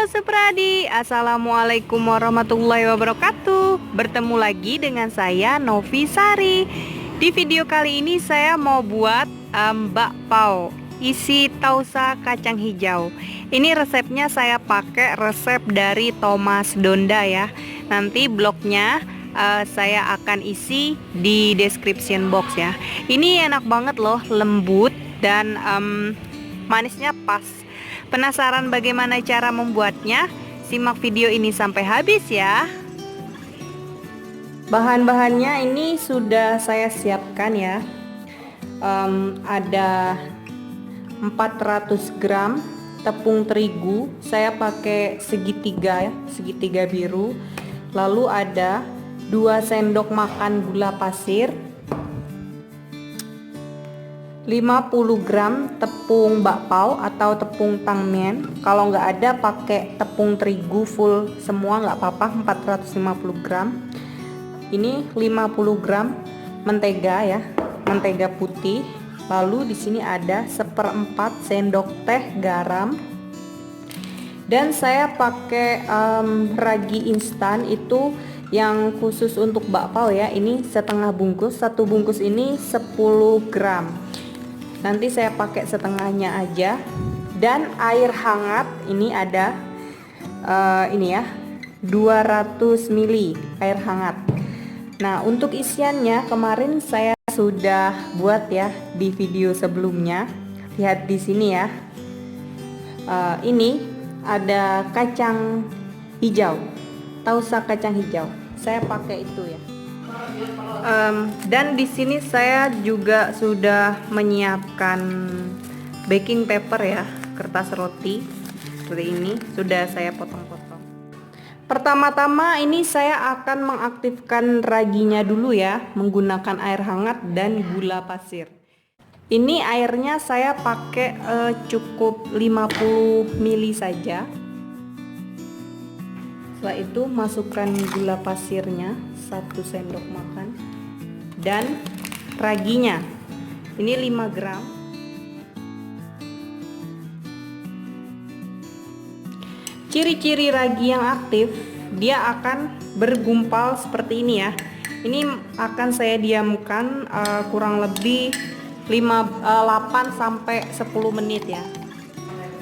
Supradi, Assalamualaikum warahmatullahi wabarakatuh. Bertemu lagi dengan saya Novi Sari. Di video kali ini saya mau buat bakpao isi tausa kacang hijau. Ini resepnya saya pakai resep dari Thomas Donda ya. Nanti blognya saya akan isi di description box ya. Ini enak banget loh, lembut dan manisnya pas. Penasaran bagaimana cara membuatnya? Simak video ini sampai habis ya. Bahan-bahannya ini sudah saya siapkan ya. Ada 400 gram tepung terigu, saya pakai segitiga ya, segitiga biru. Lalu ada 2 sendok makan gula pasir, 50 gram tepung bakpao atau tepung tangmen. Kalau nggak ada pakai tepung terigu full semua nggak apa-apa, 450 gram. Ini 50 gram mentega ya, mentega putih. Lalu di sini ada 1/4 sendok teh garam. Dan saya pakai ragi instan itu yang khusus untuk bakpao ya. Ini setengah bungkus, satu bungkus ini 10 gram. Nanti saya pakai setengahnya aja. Dan air hangat ini ada ini ya, 200 ml air hangat. Nah, untuk isiannya kemarin saya sudah buat ya di video sebelumnya. Lihat di sini ya. Ini ada kacang hijau, tausa kacang hijau. Saya pakai itu ya. Dan di sini saya juga sudah menyiapkan baking paper ya, kertas roti seperti ini, sudah saya potong-potong. Pertama-tama ini saya akan mengaktifkan raginya dulu ya, menggunakan air hangat dan gula pasir. Ini airnya saya pakai cukup 50 ml saja. Setelah itu masukkan gula pasirnya 1 sendok makan dan raginya ini 5 gram. Ciri-ciri ragi yang aktif, dia akan bergumpal seperti ini ya. Ini akan saya diamkan kurang lebih 8 sampai 10 menit ya.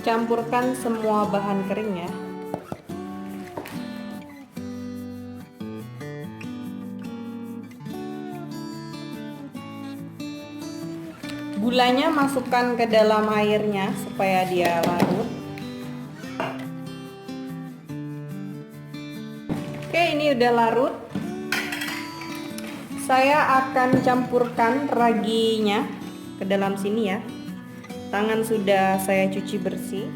Campurkan semua bahan kering ya. Gulanya masukkan ke dalam airnya supaya dia larut. Oke, ini udah larut. Saya akan campurkan raginya ke dalam sini ya. Tangan sudah saya cuci bersih.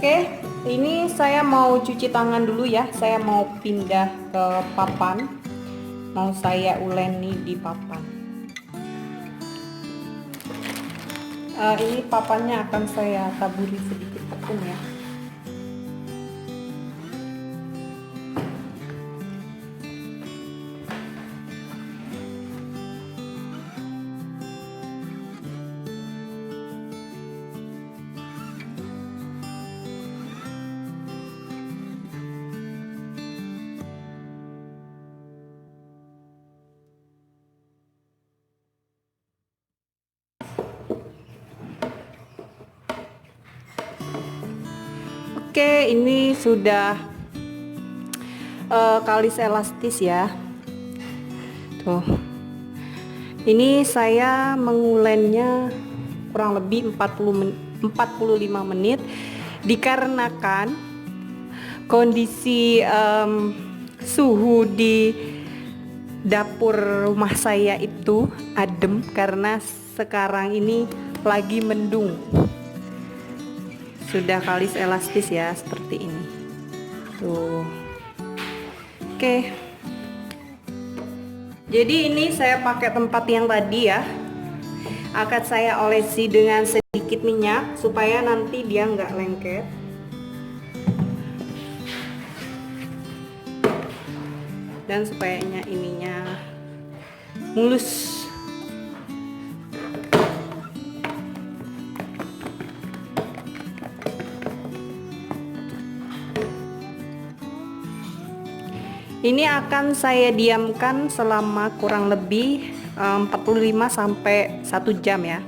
Oke, ini saya mau cuci tangan dulu ya. Saya mau pindah ke papan. Mau saya uleni di papan. Ini papannya akan saya taburi sedikit tepung ya. Oke, ini sudah kalis elastis ya. Tuh. Ini saya mengulennya kurang lebih 45 menit dikarenakan kondisi suhu di dapur rumah saya itu adem karena sekarang ini lagi mendung. Sudah kalis elastis ya seperti ini tuh. Oke, jadi ini saya pakai tempat yang tadi ya. akan saya olesi dengan sedikit minyak supaya nanti dia nggak lengket. Dan supaya ininya mulus. Ini akan saya diamkan selama kurang lebih 45 sampai 1 jam ya.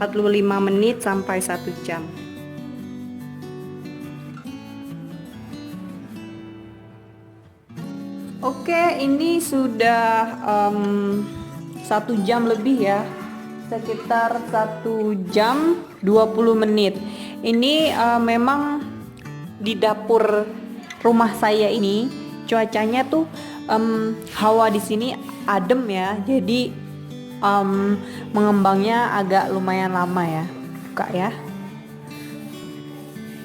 45 menit sampai 1 jam. Oke, ini sudah 1 jam lebih ya. Sekitar 1 jam 20 menit. Ini memang di dapur rumah saya ini cuacanya tuh hawa di sini adem ya, jadi mengembangnya agak lumayan lama ya, buka ya.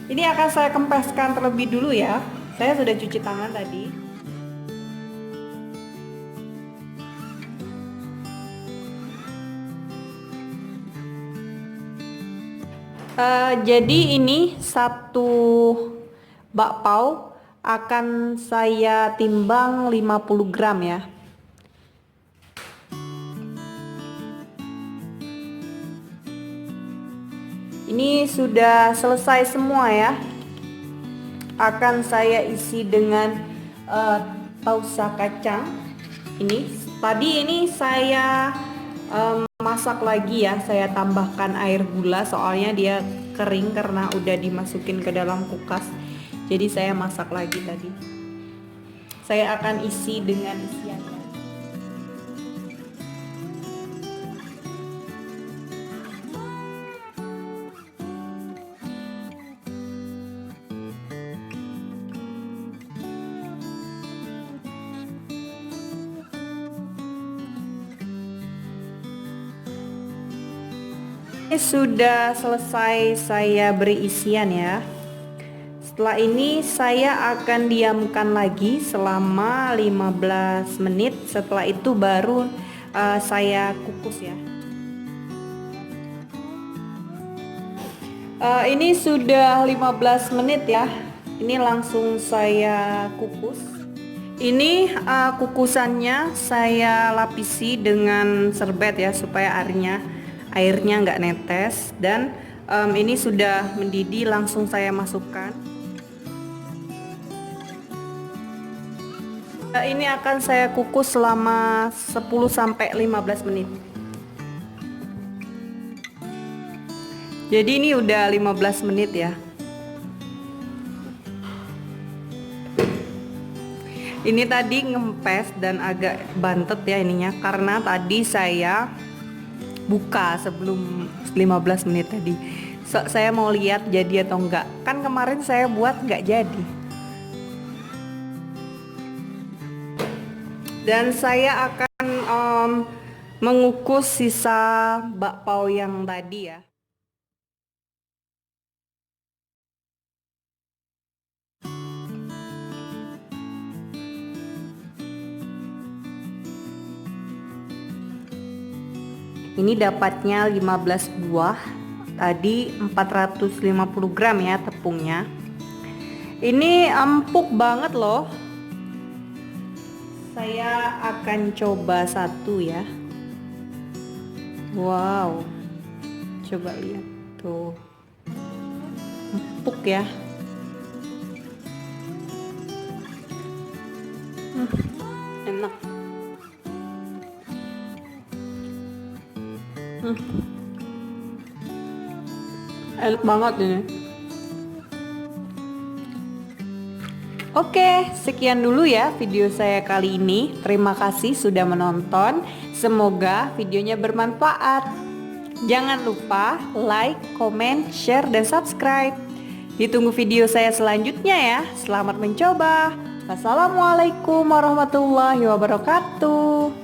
Ini akan saya kempeskan terlebih dulu ya. Saya sudah cuci tangan tadi. Jadi ini satu bakpao akan saya timbang 50 gram ya. Ini sudah selesai semua ya. Akan saya isi dengan tausa kacang. Ini tadi ini saya masak lagi ya. Saya tambahkan air gula soalnya dia kering karena udah dimasukin ke dalam kulkas. Jadi saya masak lagi tadi. Saya akan isi dengan isiannya. Ini sudah selesai saya beri isian ya. Setelah ini saya akan diamkan lagi selama 15 menit. Setelah itu baru saya kukus ya. Ini sudah 15 menit ya. Ini langsung saya kukus. Ini kukusannya saya lapisi dengan serbet ya supaya airnya nggak netes. Dan ini sudah mendidih, langsung saya masukkan. Ini akan saya kukus selama 10 sampai 15 menit. Jadi ini udah 15 menit ya. Ini tadi ngempes dan agak bantet ya ininya karena tadi saya buka sebelum 15 menit tadi. Saya mau lihat jadi atau enggak. Kan kemarin saya buat enggak jadi. Dan saya akan mengukus sisa bakpao yang tadi ya. Ini dapatnya 15 buah. Tadi 450 gram ya tepungnya. Ini empuk banget loh. Saya akan coba satu ya. Wow, coba lihat tuh, empuk ya. Enak. Enak banget ini. Oke, sekian dulu ya video saya kali ini. Terima kasih sudah menonton. Semoga videonya bermanfaat. Jangan lupa like, comment, share, dan subscribe. Ditunggu video saya selanjutnya ya. Selamat mencoba. Wassalamualaikum warahmatullahi wabarakatuh.